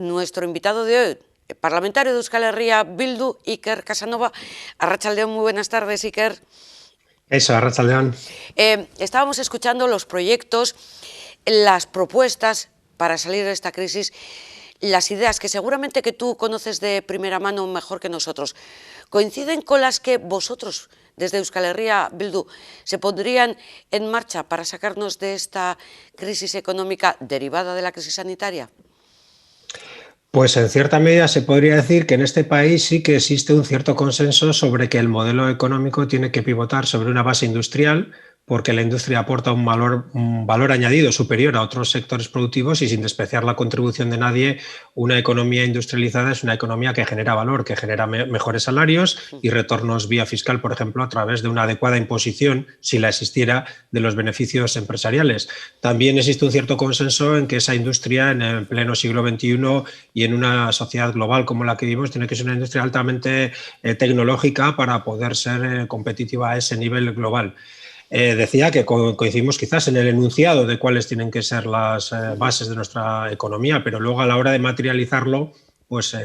nuestro invitado de hoy, el parlamentario de Euskal Herria Bildu, Iker Casanova. Arratsaldeon, muy buenas tardes, Iker. Eso, arratsaldeon. Estábamos escuchando los proyectos, las propuestas para salir de esta crisis, las ideas que seguramente que tú conoces de primera mano mejor que nosotros. ¿Coinciden con las que vosotros, desde Euskal Herria Bildu, se pondrían en marcha para sacarnos de esta crisis económica derivada de la crisis sanitaria? Pues en cierta medida se podría decir que en este país sí que existe un cierto consenso sobre que el modelo económico tiene que pivotar sobre una base industrial, porque la industria aporta un valor añadido superior a otros sectores productivos y, sin despreciar la contribución de nadie, una economía industrializada es una economía que genera valor, que genera mejores salarios y retornos vía fiscal, por ejemplo, a través de una adecuada imposición, si la existiera, de los beneficios empresariales. También existe un cierto consenso en que esa industria en el pleno siglo XXI y en una sociedad global como la que vivimos tiene que ser una industria altamente tecnológica para poder ser competitiva a ese nivel global. Decía que coincidimos quizás en el enunciado de cuáles tienen que ser las bases de nuestra economía, pero luego a la hora de materializarlo, pues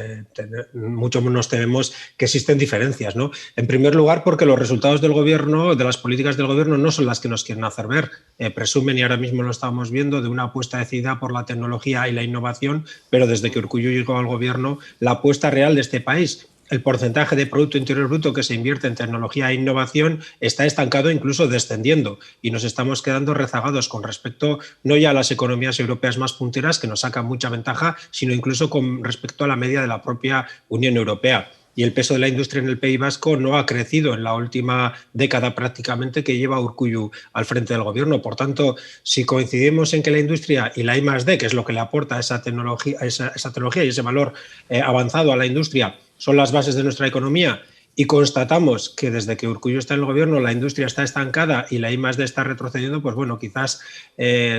mucho nos tememos que existen diferencias, ¿no? En primer lugar, porque los resultados del gobierno, de las políticas del gobierno, no son las que nos quieren hacer ver. Presumen, y ahora mismo lo estamos viendo, de una apuesta decidida por la tecnología y la innovación, pero desde que Urkullu llegó al gobierno, la apuesta real de este país, el porcentaje de Producto Interior Bruto que se invierte en tecnología e innovación está estancado, incluso descendiendo, y nos estamos quedando rezagados con respecto no ya a las economías europeas más punteras, que nos sacan mucha ventaja, sino incluso con respecto a la media de la propia Unión Europea. Y el peso de la industria en el País Vasco no ha crecido en la última década prácticamente que lleva Urkullu al frente del gobierno. Por tanto, si coincidimos en que la industria y la I+D, que es lo que le aporta esa tecnología y ese valor avanzado a la industria, son las bases de nuestra economía, y constatamos que desde que Urkullu está en el gobierno la industria está estancada y la I+D está retrocediendo, pues bueno, quizás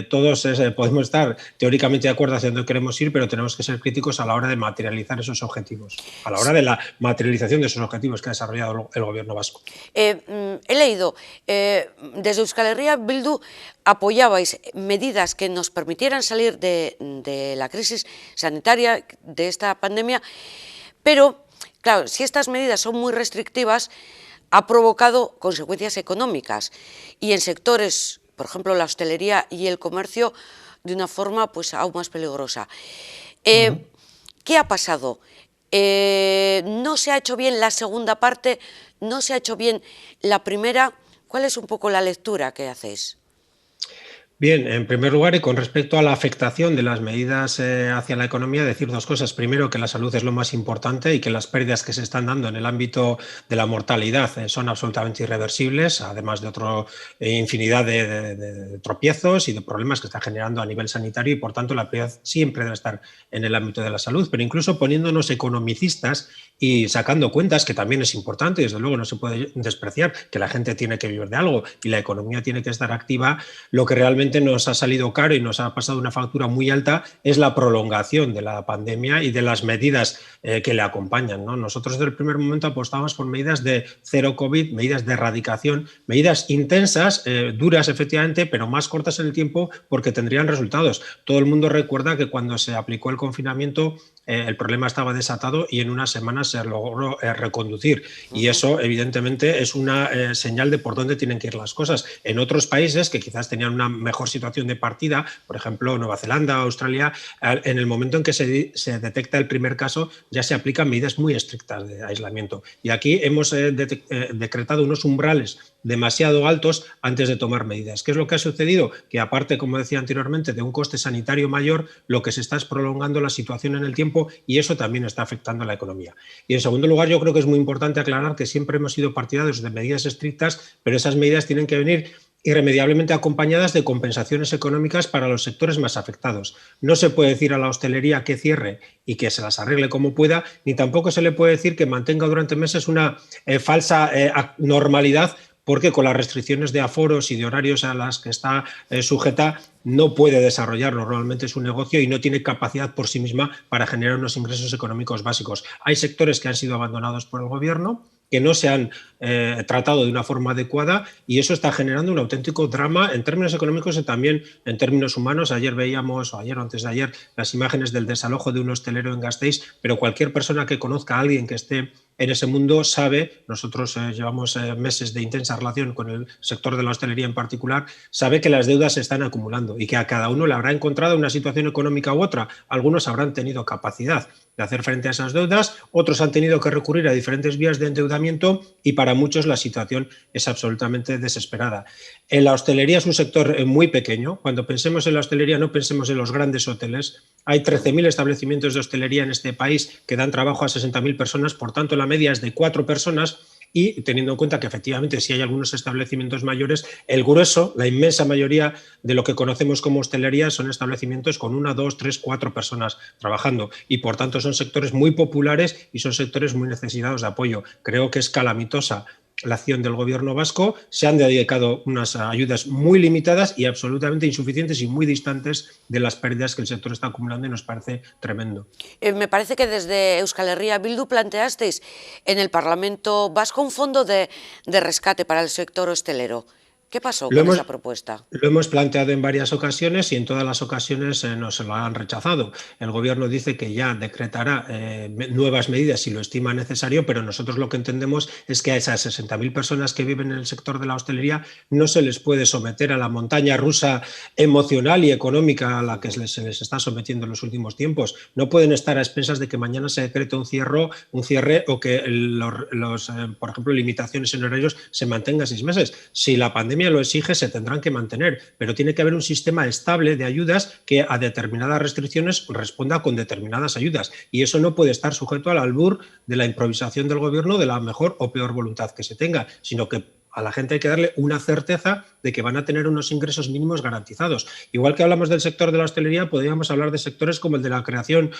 todos podemos estar teóricamente de acuerdo hacia dónde queremos ir, pero tenemos que ser críticos a la hora de materializar esos objetivos, a la hora de la materialización de esos objetivos que ha desarrollado el gobierno vasco. He leído, desde Euskal Herria Bildu apoyabais medidas que nos permitieran salir de la crisis sanitaria, de esta pandemia, pero claro, si estas medidas son muy restrictivas, ha provocado consecuencias económicas y en sectores, por ejemplo, la hostelería y el comercio, de una forma pues aún más peligrosa. ¿Qué ha pasado? ¿No se ha hecho bien la segunda parte? ¿No se ha hecho bien la primera? ¿Cuál es un poco la lectura que hacéis? Bien, en primer lugar, y con respecto a la afectación de las medidas hacia la economía, decir dos cosas. Primero, que la salud es lo más importante y que las pérdidas que se están dando en el ámbito de la mortalidad son absolutamente irreversibles, además de otra infinidad de tropiezos y de problemas que está generando a nivel sanitario, y por tanto la prioridad siempre debe estar en el ámbito de la salud. Pero incluso poniéndonos economicistas y sacando cuentas, que también es importante, y desde luego no se puede despreciar que la gente tiene que vivir de algo y la economía tiene que estar activa, lo que realmente nos ha salido caro y nos ha pasado una factura muy alta es la prolongación de la pandemia y de las medidas que le acompañan, ¿no? Nosotros desde el primer momento apostamos por medidas de cero COVID, medidas de erradicación, medidas intensas, duras efectivamente, pero más cortas en el tiempo porque tendrían resultados. Todo el mundo recuerda que cuando se aplicó el confinamiento el problema estaba desatado y en unas semanas se logró reconducir. Y eso, evidentemente, es una señal de por dónde tienen que ir las cosas. En otros países que quizás tenían una mejor situación de partida, por ejemplo, Nueva Zelanda, Australia, en el momento en que se detecta el primer caso, ya se aplican medidas muy estrictas de aislamiento. Y aquí hemos decretado unos umbrales demasiado altos antes de tomar medidas. ¿Qué es lo que ha sucedido? Que aparte, como decía anteriormente, de un coste sanitario mayor, lo que se está es prolongando la situación en el tiempo y eso también está afectando a la economía. Y en segundo lugar, yo creo que es muy importante aclarar que siempre hemos sido partidarios de medidas estrictas, pero esas medidas tienen que venir irremediablemente acompañadas de compensaciones económicas para los sectores más afectados. No se puede decir a la hostelería que cierre y que se las arregle como pueda, ni tampoco se le puede decir que mantenga durante meses una falsa normalidad, porque con las restricciones de aforos y de horarios a las que está sujeta no puede desarrollar normalmente su negocio y no tiene capacidad por sí misma para generar unos ingresos económicos básicos. Hay sectores que han sido abandonados por el gobierno que no se han tratado de una forma adecuada, y eso está generando un auténtico drama en términos económicos y también en términos humanos. Ayer veíamos, o ayer o antes de ayer, las imágenes del desalojo de un hostelero en Gasteiz, pero cualquier persona que conozca a alguien que esté en ese mundo sabe, nosotros llevamos meses de intensa relación con el sector de la hostelería en particular, sabe que las deudas se están acumulando y que a cada uno le habrá encontrado una situación económica u otra. Algunos habrán tenido capacidad de hacer frente a esas deudas, otros han tenido que recurrir a diferentes vías de endeudamiento y para muchos la situación es absolutamente desesperada. En la hostelería es un sector muy pequeño. Cuando pensemos en la hostelería no pensemos en los grandes hoteles. Hay 13.000 establecimientos de hostelería en este país que dan trabajo a 60.000 personas, por tanto la media es de 4 personas. Y teniendo en cuenta que efectivamente si hay algunos establecimientos mayores, el grueso, la inmensa mayoría de lo que conocemos como hostelería son establecimientos con 1, 2, 3, 4 personas trabajando y por tanto son sectores muy populares y son sectores muy necesitados de apoyo. Creo que es calamitosa la acción del gobierno vasco, se han dedicado unas ayudas muy limitadas y absolutamente insuficientes y muy distantes de las pérdidas que el sector está acumulando y nos parece tremendo. Me parece que desde Euskal Herria Bildu planteasteis en el Parlamento vasco un fondo de rescate para el sector hostelero. ¿Qué pasó Lo con hemos, esa propuesta? Lo hemos planteado en varias ocasiones y en todas las ocasiones nos lo han rechazado. El gobierno dice que ya decretará nuevas medidas si lo estima necesario, pero nosotros lo que entendemos es que a esas 60.000 personas que viven en el sector de la hostelería no se les puede someter a la montaña rusa emocional y económica a la que se les está sometiendo en los últimos tiempos. No pueden estar a expensas de que mañana se decrete un cierre o que por ejemplo, limitaciones en horarios se mantengan 6 meses. Si la pandemia lo exige, se tendrán que mantener, pero tiene que haber un sistema estable de ayudas que a determinadas restricciones responda con determinadas ayudas, y eso no puede estar sujeto al albur de la improvisación del gobierno, de la mejor o peor voluntad que se tenga, sino que a la gente hay que darle una certeza de que van a tener unos ingresos mínimos garantizados. Igual que hablamos del sector de la hostelería, podríamos hablar de sectores como el de la creación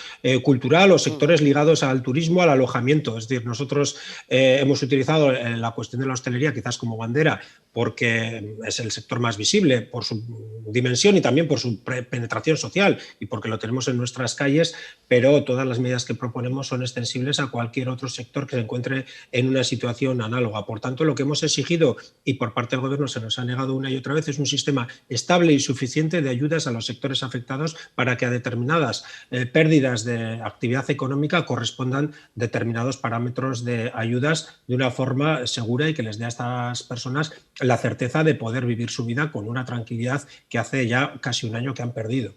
cultural o sectores ligados al turismo, al alojamiento. Es decir, nosotros hemos utilizado la cuestión de la hostelería quizás como bandera porque es el sector más visible por su dimensión y también por su penetración social y porque lo tenemos en nuestras calles, pero todas las medidas que proponemos son extensibles a cualquier otro sector que se encuentre en una situación análoga. Por tanto, lo que hemos exigido y por parte del gobierno se nos ha negado una y otra vez es un sistema estable y suficiente de ayudas a los sectores afectados para que a determinadas pérdidas de actividad económica correspondan determinados parámetros de ayudas de una forma segura y que les dé a estas personas la certeza de poder vivir su vida con una tranquilidad que hace ya casi un año que han perdido.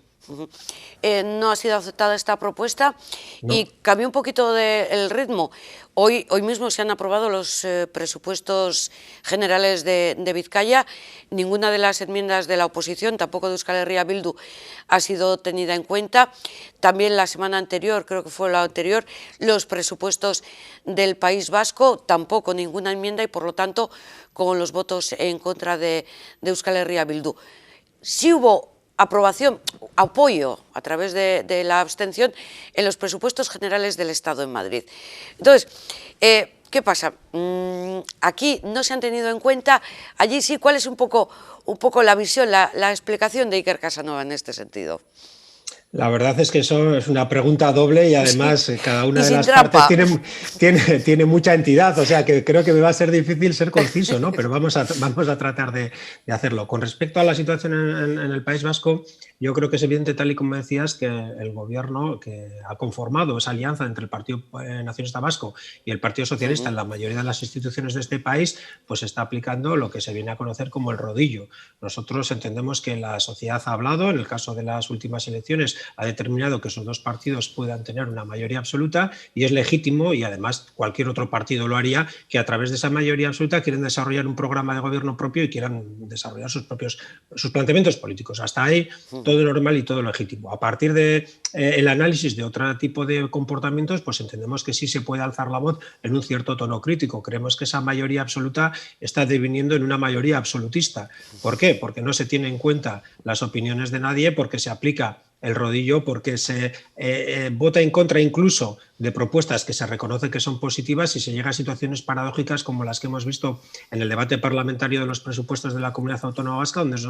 No ha sido aceptada esta propuesta No. y cambió un poquito el ritmo. Hoy mismo se han aprobado los presupuestos generales de Vizcaya. Ninguna de las enmiendas de la oposición, tampoco de Euskal Herria Bildu, ha sido tenida en cuenta. También la semana anterior, creo que fue la anterior, los presupuestos del País Vasco, tampoco ninguna enmienda y por lo tanto con los votos en contra de Euskal Herria Bildu. Sí hubo aprobación, apoyo a través de la abstención en los presupuestos generales del Estado en Madrid. Entonces, ¿qué pasa? Aquí no se han tenido en cuenta, allí sí. ¿Cuál es un poco la visión, la explicación de Iker Casanova en este sentido? La verdad es que eso es una pregunta doble y además Sí, cada y una de sin las partes trampa. tiene mucha entidad, o sea que creo que me va a ser difícil ser conciso, ¿no? Pero vamos a tratar de hacerlo. Con respecto a la situación en el País Vasco, yo creo que es evidente, tal y como decías, que el gobierno que ha conformado esa alianza entre el Partido Nacionalista Vasco y el Partido Socialista en la mayoría de las instituciones de este país, pues está aplicando lo que se viene a conocer como el rodillo. Nosotros entendemos que la sociedad ha hablado, en el caso de las últimas elecciones, ha determinado que esos dos partidos puedan tener una mayoría absoluta y es legítimo, y además cualquier otro partido lo haría, que a través de esa mayoría absoluta quieren desarrollar un programa de gobierno propio y quieran desarrollar sus planteamientos políticos. Hasta ahí todo normal y todo legítimo. A partir de el análisis de otro tipo de comportamientos, pues entendemos que sí se puede alzar la voz en un cierto tono crítico. Creemos que esa mayoría absoluta está deviniendo en una mayoría absolutista. ¿Por qué? Porque no se tiene en cuenta las opiniones de nadie, porque se aplica el rodillo, porque se vota en contra incluso de propuestas que se reconoce que son positivas y se llega a situaciones paradójicas como las que hemos visto en el debate parlamentario de los presupuestos de la Comunidad Autónoma Vasca, donde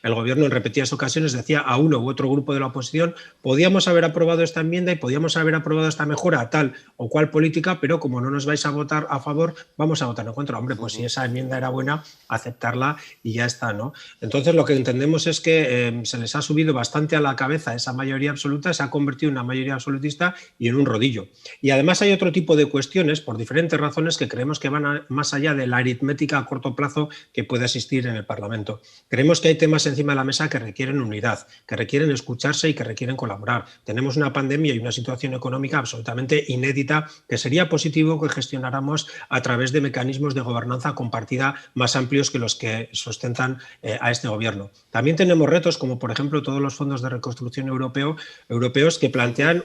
el Gobierno en repetidas ocasiones decía a uno u otro grupo de la oposición: podíamos haber aprobado esta enmienda y podíamos haber aprobado esta mejora, tal o cual política, pero como no nos vais a votar a favor, vamos a votar en contra. Hombre, pues si esa enmienda era buena, aceptarla y ya está, ¿no? Entonces lo que entendemos es que se les ha subido bastante a la cabeza esa mayoría absoluta, se ha convertido en una mayoría absolutista y en un rodillo. Y además hay otro tipo de cuestiones, por diferentes razones, que creemos que van más allá de la aritmética a corto plazo que puede existir en el Parlamento. Creemos que hay temas encima de la mesa que requieren unidad, que requieren escucharse y que requieren colaborar. Tenemos una pandemia y una situación económica absolutamente inédita que sería positivo que gestionáramos a través de mecanismos de gobernanza compartida más amplios que los que sustentan a este gobierno. También tenemos retos como, por ejemplo, todos los fondos de reconstrucción europeos que plantean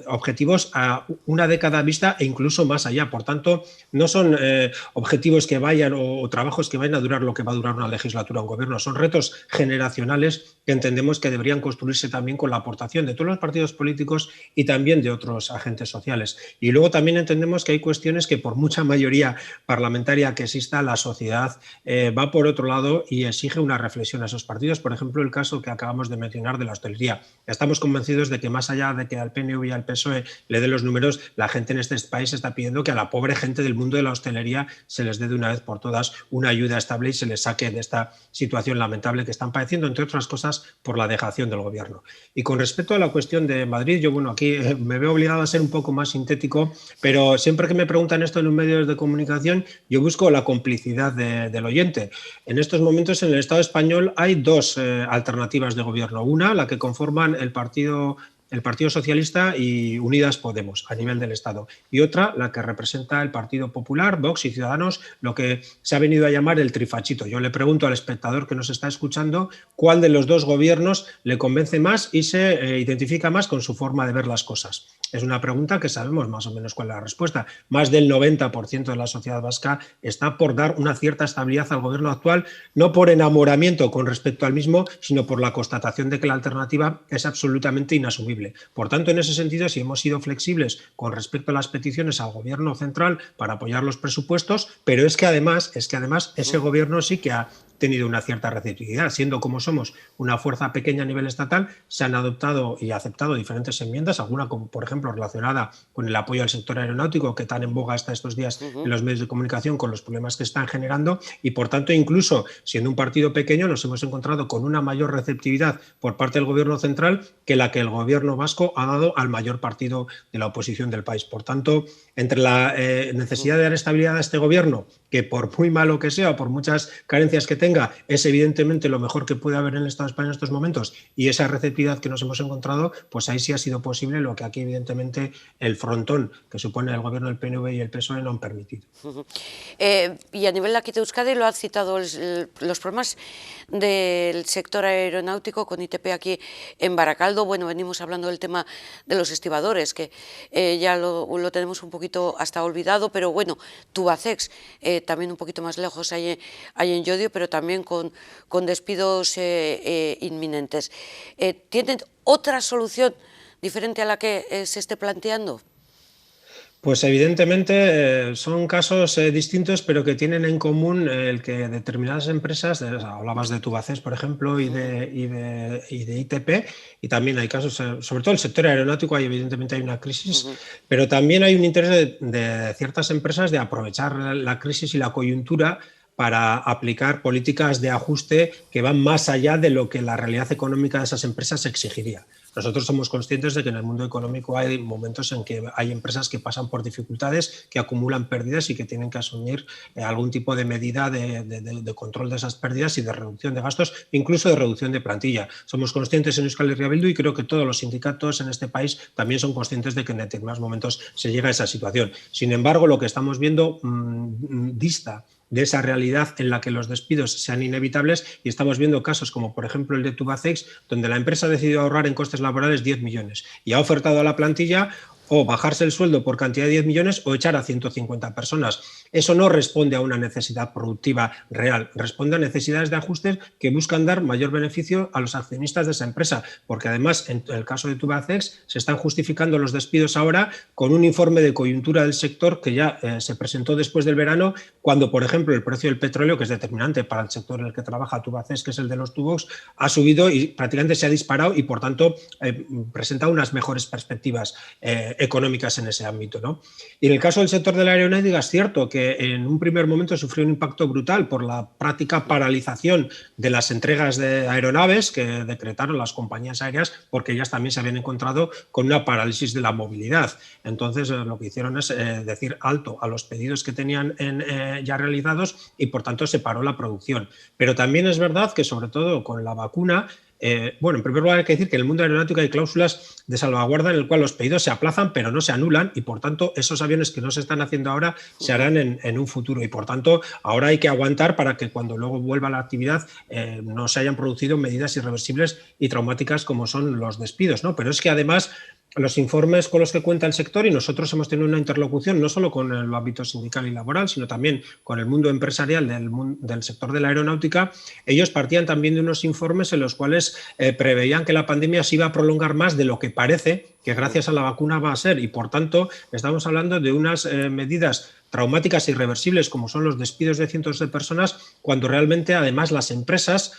objetivos a una década vista e incluso más allá. Por tanto, no son objetivos que vayan o trabajos que vayan a durar lo que va a durar una legislatura o un gobierno. Son retos generacionales que entendemos que deberían construirse también con la aportación de todos los partidos políticos y también de otros agentes sociales. Y luego también entendemos que hay cuestiones que, por mucha mayoría parlamentaria que exista, la sociedad va por otro lado y exige una reflexión a esos partidos. Por ejemplo, el caso que acabamos de mencionar de la hostelería. Estamos convencidos de que, más allá de que al PNV y al PSOE le dé los números, la gente en este país está pidiendo que a la pobre gente del mundo de la hostelería se les dé de una vez por todas una ayuda estable y se les saque de esta situación lamentable que están padeciendo, entre otras cosas, por la dejación del gobierno. Y con respecto a la cuestión de Madrid, yo, bueno, aquí me veo obligado a ser un poco más sintético, pero siempre que me preguntan esto en los medios de comunicación, yo busco la complicidad del oyente. En estos momentos en el Estado español hay dos alternativas de gobierno. Una, la que conforman el Partido Socialista y Unidas Podemos a nivel del Estado, y otra, la que representa el Partido Popular, Vox y Ciudadanos, lo que se ha venido a llamar el trifachito. Yo le pregunto al espectador que nos está escuchando cuál de los dos gobiernos le convence más y se identifica más con su forma de ver las cosas. Es una pregunta que sabemos más o menos cuál es la respuesta. Más del 90% de la sociedad vasca está por dar una cierta estabilidad al gobierno actual, no por enamoramiento con respecto al mismo, sino por la constatación de que la alternativa es absolutamente inasumible. Por tanto, en ese sentido, si hemos sido flexibles con respecto a las peticiones al gobierno central para apoyar los presupuestos, pero es que además ese gobierno sí que ha tenido una cierta receptividad. Siendo como somos una fuerza pequeña a nivel estatal, se han adoptado y aceptado diferentes enmiendas, alguna como por ejemplo relacionada con el apoyo al sector aeronáutico, que tan en boga está estos días en los medios de comunicación con los problemas que están generando, y por tanto, incluso siendo un partido pequeño, nos hemos encontrado con una mayor receptividad por parte del gobierno central que la que el gobierno vasco ha dado al mayor partido de la oposición del país. Por tanto, entre la necesidad de dar estabilidad a este gobierno, que por muy malo que sea o por muchas carencias que tenga, es evidentemente lo mejor que puede haber en el Estado de España en estos momentos, y esa receptividad que nos hemos encontrado, pues ahí sí ha sido posible lo que aquí evidentemente el frontón que supone el gobierno del PNV y el PSOE no han permitido. Y a nivel de aquí de Euskadi lo ha citado los problemas del sector aeronáutico con ITP aquí en Baracaldo. Bueno, venimos hablando del tema de los estibadores, que ya lo tenemos un poquito hasta olvidado, pero bueno, Tubacex, también un poquito más lejos hay en Llodio, pero también con despidos inminentes. ¿Tienen otra solución diferente a la que se esté planteando? Pues evidentemente son casos distintos, pero que tienen en común el que determinadas empresas, hablabas de Tubacex, por ejemplo, y de ITP, y también hay casos, sobre todo el sector aeronáutico, evidentemente hay una crisis, pero también hay un interés de ciertas empresas de aprovechar la crisis y la coyuntura para aplicar políticas de ajuste que van más allá de lo que la realidad económica de esas empresas exigiría. Nosotros somos conscientes de que en el mundo económico hay momentos en que hay empresas que pasan por dificultades, que acumulan pérdidas y que tienen que asumir algún tipo de medida de control de esas pérdidas y de reducción de gastos, incluso de reducción de plantilla. Somos conscientes en Euskal Herria Bildu, y creo que todos los sindicatos en este país también son conscientes de que en determinados momentos se llega a esa situación. Sin embargo, lo que estamos viendo dista de esa realidad en la que los despidos sean inevitables, y estamos viendo casos como por ejemplo el de Tubacex, donde la empresa ha decidido ahorrar en costes laborales 10 millones y ha ofertado a la plantilla o bajarse el sueldo por cantidad de 10 millones o echar a 150 personas. Eso no responde a una necesidad productiva real, responde a necesidades de ajustes que buscan dar mayor beneficio a los accionistas de esa empresa, porque además en el caso de Tubacex se están justificando los despidos ahora con un informe de coyuntura del sector que ya se presentó después del verano, cuando por ejemplo el precio del petróleo, que es determinante para el sector en el que trabaja Tubacex, que es el de los tubos, ha subido y prácticamente se ha disparado y por tanto presenta unas mejores perspectivas económicas en ese ámbito, ¿no? Y en el caso del sector de la aeronáutica es cierto que en un primer momento sufrió un impacto brutal por la práctica paralización de las entregas de aeronaves que decretaron las compañías aéreas, porque ellas también se habían encontrado con una parálisis de la movilidad. Entonces lo que hicieron es decir alto a los pedidos que tenían ya realizados y por tanto se paró la producción. Pero también es verdad que sobre todo con la vacuna, bueno, en primer lugar hay que decir que en el mundo aeronáutico hay cláusulas de salvaguarda en el cual los pedidos se aplazan pero no se anulan y por tanto esos aviones que no se están haciendo ahora se harán en un futuro y por tanto ahora hay que aguantar para que cuando luego vuelva la actividad no se hayan producido medidas irreversibles y traumáticas como son los despidos, ¿no? Pero es que además los informes con los que cuenta el sector, y nosotros hemos tenido una interlocución no solo con el ámbito sindical y laboral, sino también con el mundo empresarial del sector de la aeronáutica, ellos partían también de unos informes en los cuales preveían que la pandemia se iba a prolongar más de lo que parece que gracias a la vacuna va a ser, y por tanto estamos hablando de unas medidas traumáticas e irreversibles como son los despidos de cientos de personas, cuando realmente además las empresas,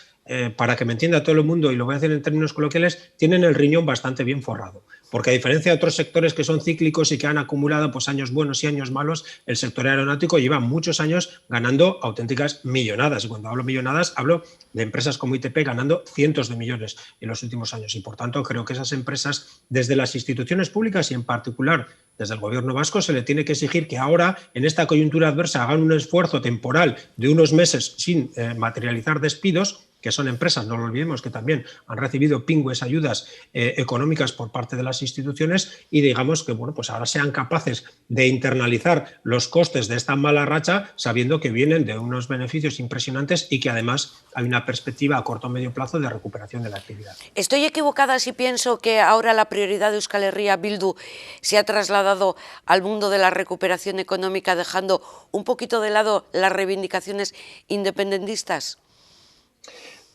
para que me entienda todo el mundo, y lo voy a hacer en términos coloquiales, tienen el riñón bastante bien forrado. Porque a diferencia de otros sectores que son cíclicos y que han acumulado pues, años buenos y años malos, el sector aeronáutico lleva muchos años ganando auténticas millonadas. Y cuando hablo millonadas, hablo de empresas como ITP ganando cientos de millones en los últimos años. Y por tanto, creo que esas empresas, desde las instituciones públicas y en particular desde el gobierno vasco, se le tiene que exigir que ahora, en esta coyuntura adversa, hagan un esfuerzo temporal de unos meses sin materializar despidos, que son empresas, no lo olvidemos, que también han recibido pingües ayudas económicas por parte de las instituciones y digamos que bueno, pues ahora sean capaces de internalizar los costes de esta mala racha sabiendo que vienen de unos beneficios impresionantes y que además hay una perspectiva a corto o medio plazo de recuperación de la actividad. ¿Estoy equivocada si pienso que ahora la prioridad de Euskal Herria Bildu se ha trasladado al mundo de la recuperación económica dejando un poquito de lado las reivindicaciones independentistas?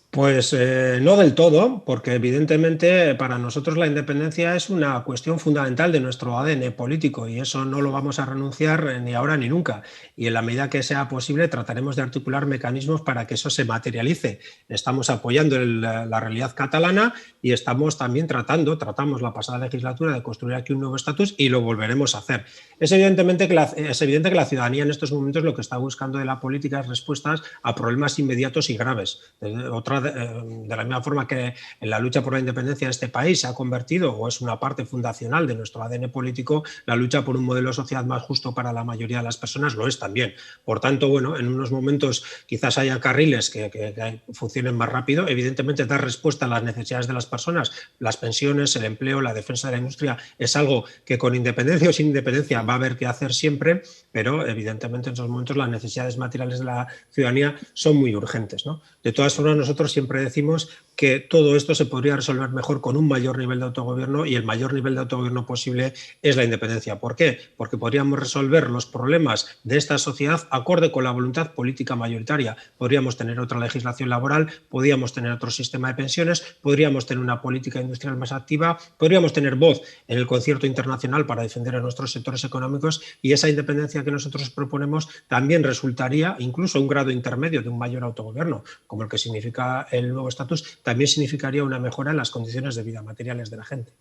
Pues no del todo, porque evidentemente para nosotros la independencia es una cuestión fundamental de nuestro ADN político y eso no lo vamos a renunciar ni ahora ni nunca. Y en la medida que sea posible trataremos de articular mecanismos para que eso se materialice. Estamos apoyando la realidad catalana y estamos también tratamos la pasada legislatura de construir aquí un nuevo estatus y lo volveremos a hacer. Es evidente que la ciudadanía en estos momentos lo que está buscando de la política es respuestas a problemas inmediatos y graves. De la misma forma que en la lucha por la independencia de este país se ha convertido o es una parte fundacional de nuestro ADN político, la lucha por un modelo de sociedad más justo para la mayoría de las personas lo es también. Por tanto, bueno, en unos momentos quizás haya carriles que funcionen más rápido. Evidentemente, dar respuesta a las necesidades de las personas, las pensiones, el empleo, la defensa de la industria, es algo que con independencia o sin independencia va a haber que hacer siempre, pero evidentemente en esos momentos las necesidades materiales de la ciudadanía son muy urgentes, ¿no? De todas formas, nosotros siempre decimos que todo esto se podría resolver mejor con un mayor nivel de autogobierno y el mayor nivel de autogobierno posible es la independencia. ¿Por qué? Porque podríamos resolver los problemas de esta sociedad acorde con la voluntad política mayoritaria. Podríamos tener otra legislación laboral, podríamos tener otro sistema de pensiones, podríamos tener una política industrial más activa, podríamos tener voz en el concierto internacional para defender a nuestros sectores económicos y esa independencia que nosotros proponemos también resultaría incluso un grado intermedio de un mayor autogobierno, como el que significa el nuevo estatus, también significaría una mejora en las condiciones de vida materiales de la gente.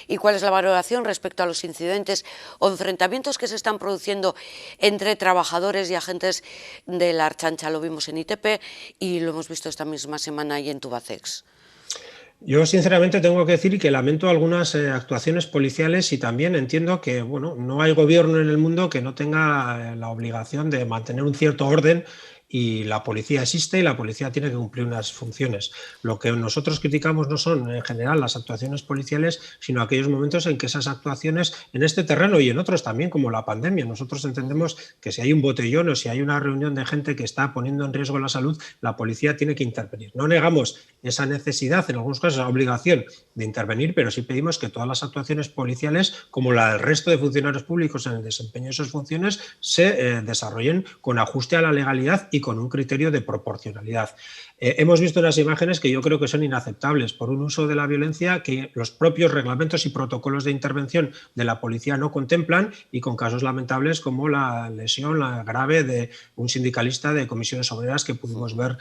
¿Y cuál es la valoración respecto a los incidentes o enfrentamientos que se están produciendo entre trabajadores y agentes de la Ertzaintza? Lo vimos en ITP y lo hemos visto esta misma semana ahí en Tubacex. Yo sinceramente tengo que decir que lamento algunas actuaciones policiales y también entiendo que bueno, no hay gobierno en el mundo que no tenga la obligación de mantener un cierto orden y la policía existe y la policía tiene que cumplir unas funciones. Lo que nosotros criticamos no son en general las actuaciones policiales, sino aquellos momentos en que esas actuaciones en este terreno y en otros también, como la pandemia, nosotros entendemos que si hay un botellón o si hay una reunión de gente que está poniendo en riesgo la salud, la policía tiene que intervenir. No negamos esa necesidad, en algunos casos la obligación de intervenir, pero sí pedimos que todas las actuaciones policiales, como la del resto de funcionarios públicos en el desempeño de esas funciones, se desarrollen con ajuste a la legalidad y con un criterio de proporcionalidad. Hemos visto unas imágenes que yo creo que son inaceptables por un uso de la violencia que los propios reglamentos y protocolos de intervención de la policía no contemplan, y con casos lamentables como la lesión grave de un sindicalista de Comisiones Obreras que pudimos ver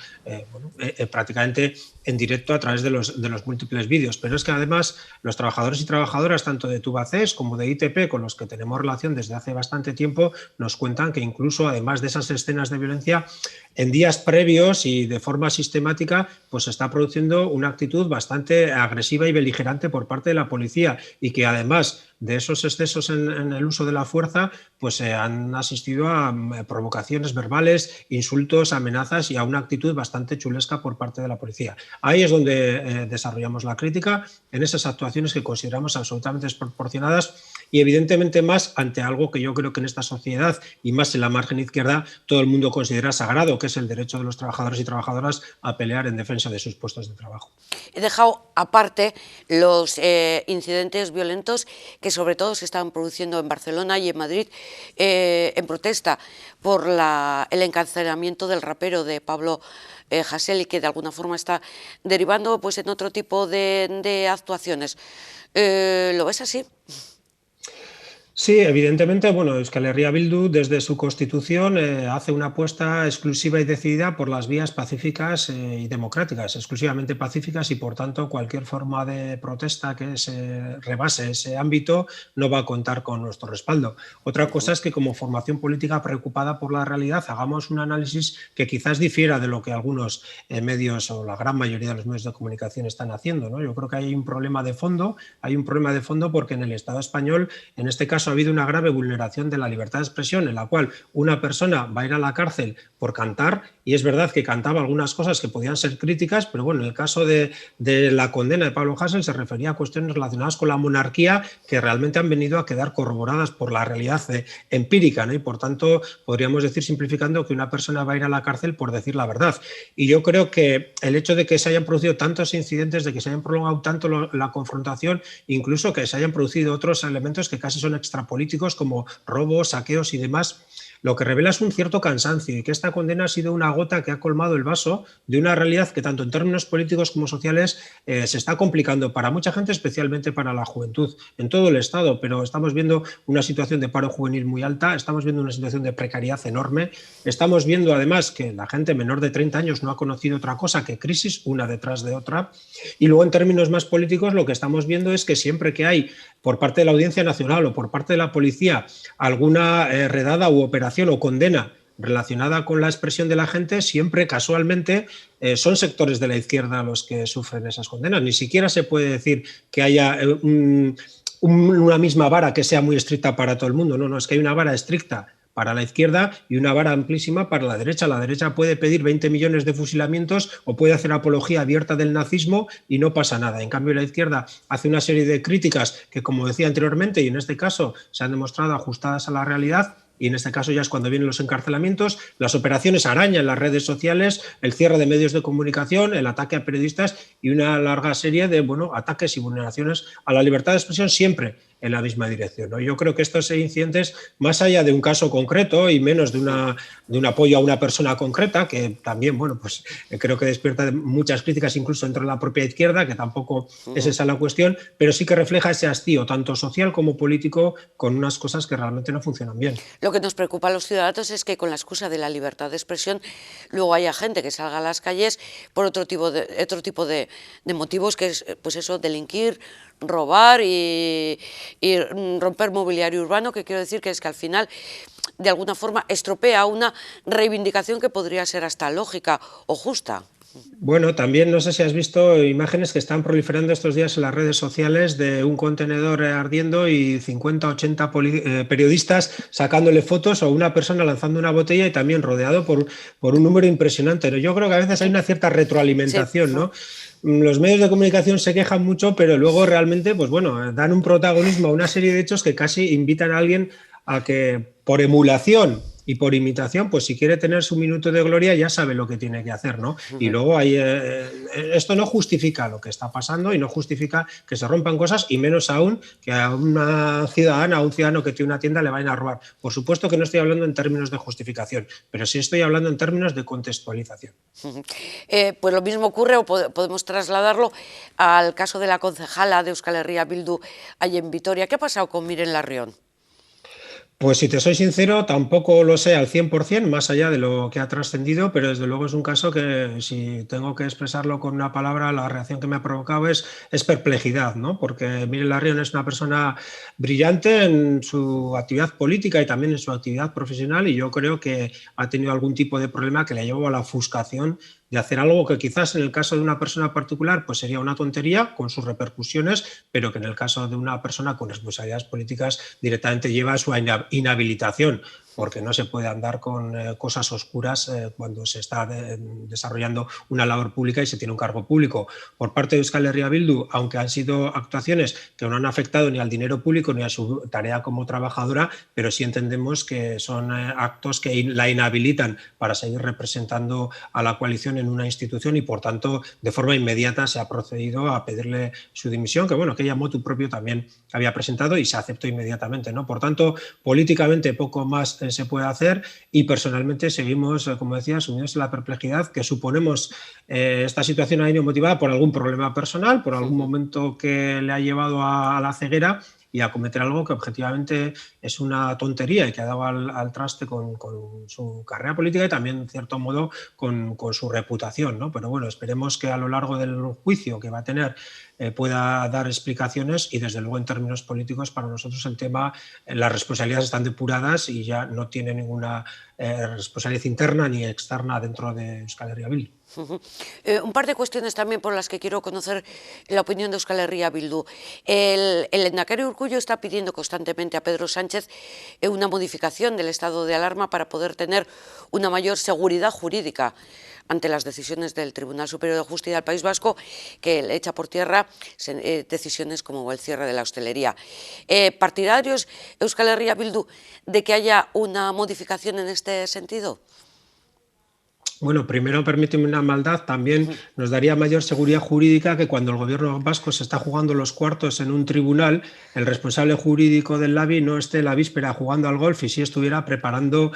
prácticamente en directo a través de los múltiples vídeos. Pero es que además los trabajadores y trabajadoras tanto de Tubacex como de ITP, con los que tenemos relación desde hace bastante tiempo, nos cuentan que incluso además de esas escenas de violencia, en días previos y de forma sistemática, pues se está produciendo una actitud bastante agresiva y beligerante por parte de la policía, y que además de esos excesos en el uso de la fuerza, pues se han asistido a provocaciones verbales, insultos, amenazas y a una actitud bastante chulesca por parte de la policía. Ahí es donde desarrollamos la crítica, en esas actuaciones que consideramos absolutamente desproporcionadas y evidentemente más ante algo que yo creo que en esta sociedad y más en la margen izquierda todo el mundo considera sagrado, que es el derecho de los trabajadores y trabajadoras a pelear en defensa de sus puestos de trabajo. He dejado aparte los incidentes violentos que sobre todo se estaban produciendo en Barcelona y en Madrid en protesta por el encarcelamiento del rapero de Pablo Hasél, y que de alguna forma está derivando pues en otro tipo de actuaciones. ¿Lo ves así? Sí, evidentemente, bueno, Euskal Herria Bildu desde su constitución hace una apuesta exclusiva y decidida por las vías pacíficas y democráticas, exclusivamente pacíficas, y por tanto cualquier forma de protesta que se rebase ese ámbito no va a contar con nuestro respaldo. Otra cosa es que como formación política preocupada por la realidad hagamos un análisis que quizás difiera de lo que algunos medios o la gran mayoría de los medios de comunicación están haciendo, ¿no? Yo creo que hay un problema de fondo, porque en el Estado español, en este caso, ha habido una grave vulneración de la libertad de expresión, en la cual una persona va a ir a la cárcel por cantar, y es verdad que cantaba algunas cosas que podían ser críticas, pero bueno, en el caso de la condena de Pablo Hasél se refería a cuestiones relacionadas con la monarquía que realmente han venido a quedar corroboradas por la realidad empírica, ¿no? Y por tanto podríamos decir, simplificando, que una persona va a ir a la cárcel por decir la verdad. Y yo creo que el hecho de que se hayan producido tantos incidentes, de que se hayan prolongado tanto la confrontación, incluso que se hayan producido otros elementos que casi son extrapolíticos como robos, saqueos y demás, lo que revela es un cierto cansancio, y que esta condena ha sido una gota que ha colmado el vaso de una realidad que tanto en términos políticos como sociales se está complicando para mucha gente, especialmente para la juventud en todo el Estado. Pero estamos viendo una situación de paro juvenil muy alta, estamos viendo una situación de precariedad enorme, estamos viendo además que la gente menor de 30 años no ha conocido otra cosa que crisis una detrás de otra, y luego en términos más políticos lo que estamos viendo es que siempre que hay por parte de la Audiencia Nacional o por parte de la policía alguna redada u operación o condena relacionada con la expresión de la gente, siempre casualmente son sectores de la izquierda los que sufren esas condenas. Ni siquiera se puede decir que haya una misma vara que sea muy estricta para todo el mundo. No, es que hay una vara estricta para la izquierda y una vara amplísima para la derecha. La derecha puede pedir 20 millones de fusilamientos o puede hacer apología abierta del nazismo y no pasa nada. En cambio, la izquierda hace una serie de críticas que, como decía anteriormente, y en este caso se han demostrado ajustadas a la realidad, y en este caso ya es cuando vienen los encarcelamientos, las operaciones araña en las redes sociales, el cierre de medios de comunicación, el ataque a periodistas y una larga serie de ataques y vulneraciones a la libertad de expresión, siempre en la misma dirección, ¿no? Yo creo que estos incidentes, más allá de un caso concreto y menos de un apoyo a una persona concreta, que también, creo que despierta muchas críticas incluso dentro de la propia izquierda, que tampoco es esa la cuestión, pero sí que refleja ese hastío, tanto social como político, con unas cosas que realmente no funcionan bien. Lo que nos preocupa a los ciudadanos es que con la excusa de la libertad de expresión luego haya gente que salga a las calles por otro tipo de motivos, que es pues eso, delinquir, robar y romper mobiliario urbano, que quiero decir que es que al final de alguna forma estropea una reivindicación que podría ser hasta lógica o justa. Bueno, también no sé si has visto imágenes que están proliferando estos días en las redes sociales de un contenedor ardiendo y 50, 80 periodistas sacándole fotos o una persona lanzando una botella y también rodeado por un número impresionante, ¿no? Yo creo que a veces hay una cierta Sí. retroalimentación, ¿no? Los medios de comunicación se quejan mucho, pero luego realmente, pues bueno, dan un protagonismo a una serie de hechos que casi invitan a alguien a que por emulación y por imitación, pues si quiere tener su minuto de gloria ya sabe lo que tiene que hacer, ¿no? Y luego esto no justifica lo que está pasando y no justifica que se rompan cosas y menos aún que a una ciudadana, a un ciudadano que tiene una tienda le vayan a robar. Por supuesto que no estoy hablando en términos de justificación, pero sí estoy hablando en términos de contextualización. Pues lo mismo ocurre, o podemos trasladarlo al caso de la concejala de Euskal Herria Bildu allí en Vitoria. ¿Qué ha pasado con Miren Larrión? Pues si te soy sincero, tampoco lo sé al 100%, más allá de lo que ha trascendido, pero desde luego es un caso que si tengo que expresarlo con una palabra, la reacción que me ha provocado es perplejidad, ¿no? Porque Miren Larrion es una persona brillante en su actividad política y también en su actividad profesional y yo creo que ha tenido algún tipo de problema que le ha llevado a la ofuscación de hacer algo que quizás en el caso de una persona particular pues sería una tontería con sus repercusiones, pero que en el caso de una persona con responsabilidades políticas directamente lleva a su inhabilitación, porque no se puede andar con cosas oscuras cuando se está desarrollando una labor pública y se tiene un cargo público. Por parte de Euskal Herria Bildu, aunque han sido actuaciones que no han afectado ni al dinero público ni a su tarea como trabajadora, pero sí entendemos que son actos que la inhabilitan para seguir representando a la coalición en una institución y por tanto de forma inmediata se ha procedido a pedirle su dimisión, que bueno, que ella motu propio también había presentado y se aceptó inmediatamente, ¿no? Por tanto, políticamente poco más se puede hacer y personalmente seguimos, como decía, sumidos en la perplejidad que suponemos esta situación ha venido motivada por algún problema personal, por algún momento que le ha llevado a la ceguera y a cometer algo que objetivamente es una tontería y que ha dado al traste con su carrera política y también, en cierto modo, con su reputación, ¿no? Pero bueno, esperemos que a lo largo del juicio que va a tener pueda dar explicaciones y desde luego en términos políticos para nosotros el tema, las responsabilidades están depuradas y ya no tiene ninguna responsabilidad interna ni externa dentro de Euskal Herria Bildu. Un par de cuestiones también por las que quiero conocer la opinión de Euskal Herria Bildu. El Lehendakari Urkullu está pidiendo constantemente a Pedro Sánchez una modificación del estado de alarma para poder tener una mayor seguridad jurídica ante las decisiones del Tribunal Superior de Justicia del País Vasco, que le echa por tierra decisiones como el cierre de la hostelería. ¿Partidarios Euskal Herria Bildu de que haya una modificación en este sentido? Bueno, primero permíteme una maldad, también nos daría mayor seguridad jurídica que cuando el gobierno vasco se está jugando los cuartos en un tribunal, el responsable jurídico del LABI no esté la víspera jugando al golf y sí estuviera preparando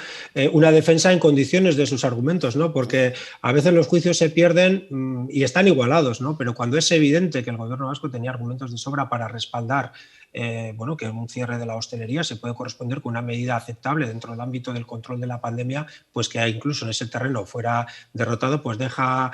una defensa en condiciones de sus argumentos, ¿no? Porque a veces los juicios se pierden y están igualados, ¿no? Pero cuando es evidente que el gobierno vasco tenía argumentos de sobra para respaldar bueno, que un cierre de la hostelería se puede corresponder con una medida aceptable dentro del ámbito del control de la pandemia, pues que incluso en ese terreno fuera derrotado, pues deja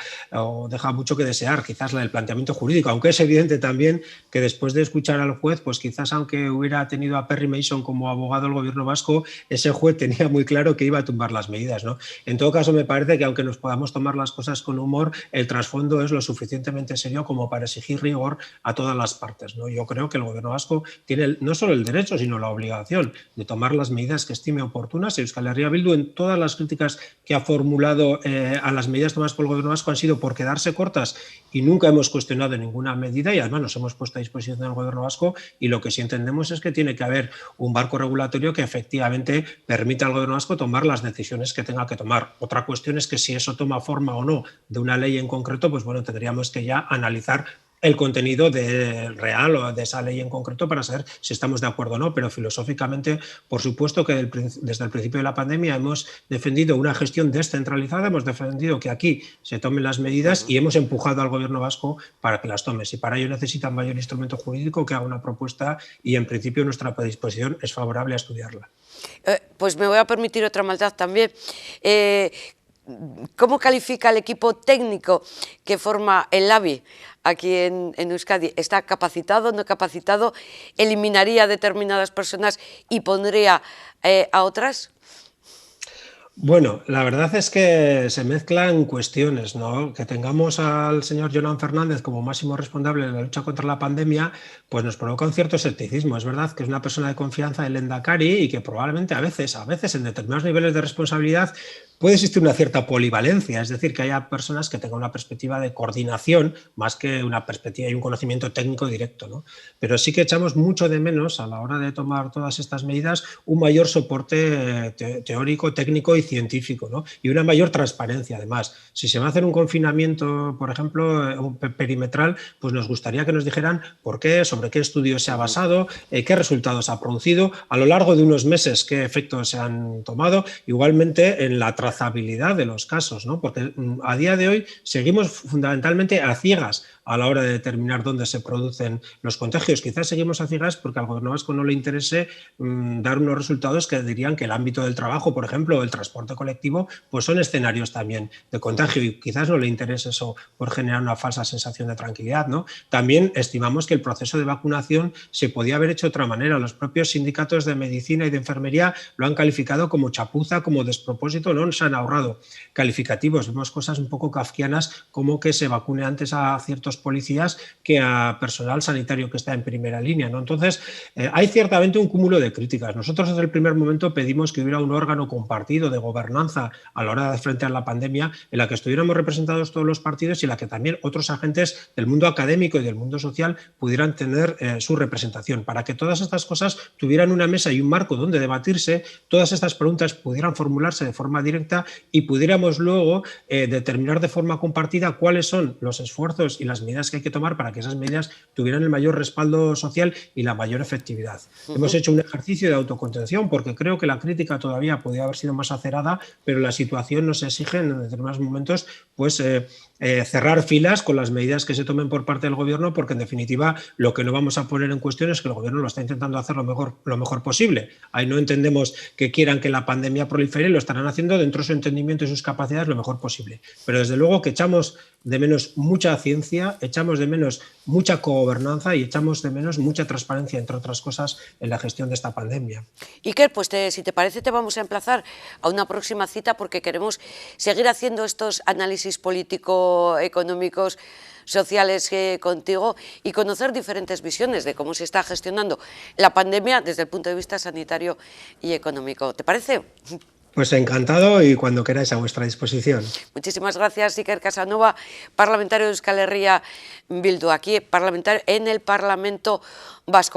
mucho que desear, quizás el planteamiento jurídico, aunque es evidente también que después de escuchar al juez, pues quizás aunque hubiera tenido a Perry Mason como abogado del gobierno vasco, ese juez tenía muy claro que iba a tumbar las medidas, ¿no? En todo caso, me parece que aunque nos podamos tomar las cosas con humor, el trasfondo es lo suficientemente serio como para exigir rigor a todas las partes, ¿no? Yo creo que el gobierno vasco tiene no solo el derecho, sino la obligación de tomar las medidas que estime oportunas. Y Euskal Herria Bildu, en todas las críticas que ha formulado a las medidas tomadas por el gobierno vasco, han sido por quedarse cortas y nunca hemos cuestionado ninguna medida y además nos hemos puesto a disposición del gobierno vasco y lo que sí entendemos es que tiene que haber un marco regulatorio que efectivamente permita al gobierno vasco tomar las decisiones que tenga que tomar. Otra cuestión es que si eso toma forma o no de una ley en concreto, pues bueno, tendríamos que ya analizar el contenido real o de esa ley en concreto para saber si estamos de acuerdo o no, pero filosóficamente, por supuesto que desde el principio de la pandemia hemos defendido una gestión descentralizada, hemos defendido que aquí se tomen las medidas y hemos empujado al gobierno vasco para que las tome. Si para ello necesitan mayor instrumento jurídico, que haga una propuesta y en principio nuestra predisposición es favorable a estudiarla. Pues me voy a permitir otra maldad también. ¿Cómo califica el equipo técnico que forma el LABI aquí en Euskadi? ¿Está capacitado, no capacitado? ¿Eliminaría a determinadas personas y pondría a otras? Bueno, la verdad es que se mezclan cuestiones, ¿no? Que tengamos al señor Jonan Fernández como máximo responsable de la lucha contra la pandemia, pues nos provoca un cierto escepticismo. Es verdad que es una persona de confianza del Lehendakari y que probablemente a veces en determinados niveles de responsabilidad puede existir una cierta polivalencia, es decir, que haya personas que tengan una perspectiva de coordinación más que una perspectiva y un conocimiento técnico directo, ¿no? Pero sí que echamos mucho de menos a la hora de tomar todas estas medidas un mayor soporte teórico, técnico y científico, ¿no? Y una mayor transparencia, además. Si se va a hacer un confinamiento, por ejemplo, perimetral, pues nos gustaría que nos dijeran por qué, sobre qué estudios se ha basado, qué resultados ha producido, a lo largo de unos meses qué efectos se han tomado, igualmente en la trazabilidad de los casos, ¿no? Porque a día de hoy seguimos fundamentalmente a ciegas a la hora de determinar dónde se producen los contagios. Quizás seguimos a ciegas porque al gobierno vasco no le interese dar unos resultados que dirían que el ámbito del trabajo, por ejemplo, o el transporte colectivo, pues son escenarios también de contagio y quizás no le interese eso por generar una falsa sensación de tranquilidad, ¿no? También estimamos que el proceso de vacunación se podía haber hecho de otra manera. Los propios sindicatos de medicina y de enfermería lo han calificado como chapuza, como despropósito, no se han ahorrado calificativos. Vemos cosas un poco kafkianas como que se vacune antes a ciertos policías que a personal sanitario que está en primera línea, ¿no? Entonces, hay ciertamente un cúmulo de críticas. Nosotros desde el primer momento pedimos que hubiera un órgano compartido de gobernanza a la hora de enfrentar la pandemia en la que estuviéramos representados todos los partidos y en la que también otros agentes del mundo académico y del mundo social pudieran tener su representación, para que todas estas cosas tuvieran una mesa y un marco donde debatirse, todas estas preguntas pudieran formularse de forma directa y pudiéramos luego determinar de forma compartida cuáles son los esfuerzos y las medidas que hay que tomar para que esas medidas tuvieran el mayor respaldo social y la mayor efectividad. Hemos hecho un ejercicio de autocontención porque creo que la crítica todavía podría haber sido más acerada, pero la situación nos exige en determinados momentos pues cerrar filas con las medidas que se tomen por parte del gobierno, porque en definitiva lo que no vamos a poner en cuestión es que el gobierno lo está intentando hacer lo mejor posible. Ahí no entendemos que quieran que la pandemia prolifere, lo estarán haciendo dentro de su entendimiento y sus capacidades lo mejor posible. Pero desde luego que echamos de menos mucha ciencia, echamos de menos mucha cogobernanza y echamos de menos mucha transparencia, entre otras cosas, en la gestión de esta pandemia. Iker, pues si te parece te vamos a emplazar a una próxima cita porque queremos seguir haciendo estos análisis político-económicos sociales contigo y conocer diferentes visiones de cómo se está gestionando la pandemia desde el punto de vista sanitario y económico. ¿Te parece? Pues encantado y cuando queráis a vuestra disposición. Muchísimas gracias, Iker Casanova, parlamentario de Euskal Herria Bildu, aquí parlamentario en el Parlamento Vasco.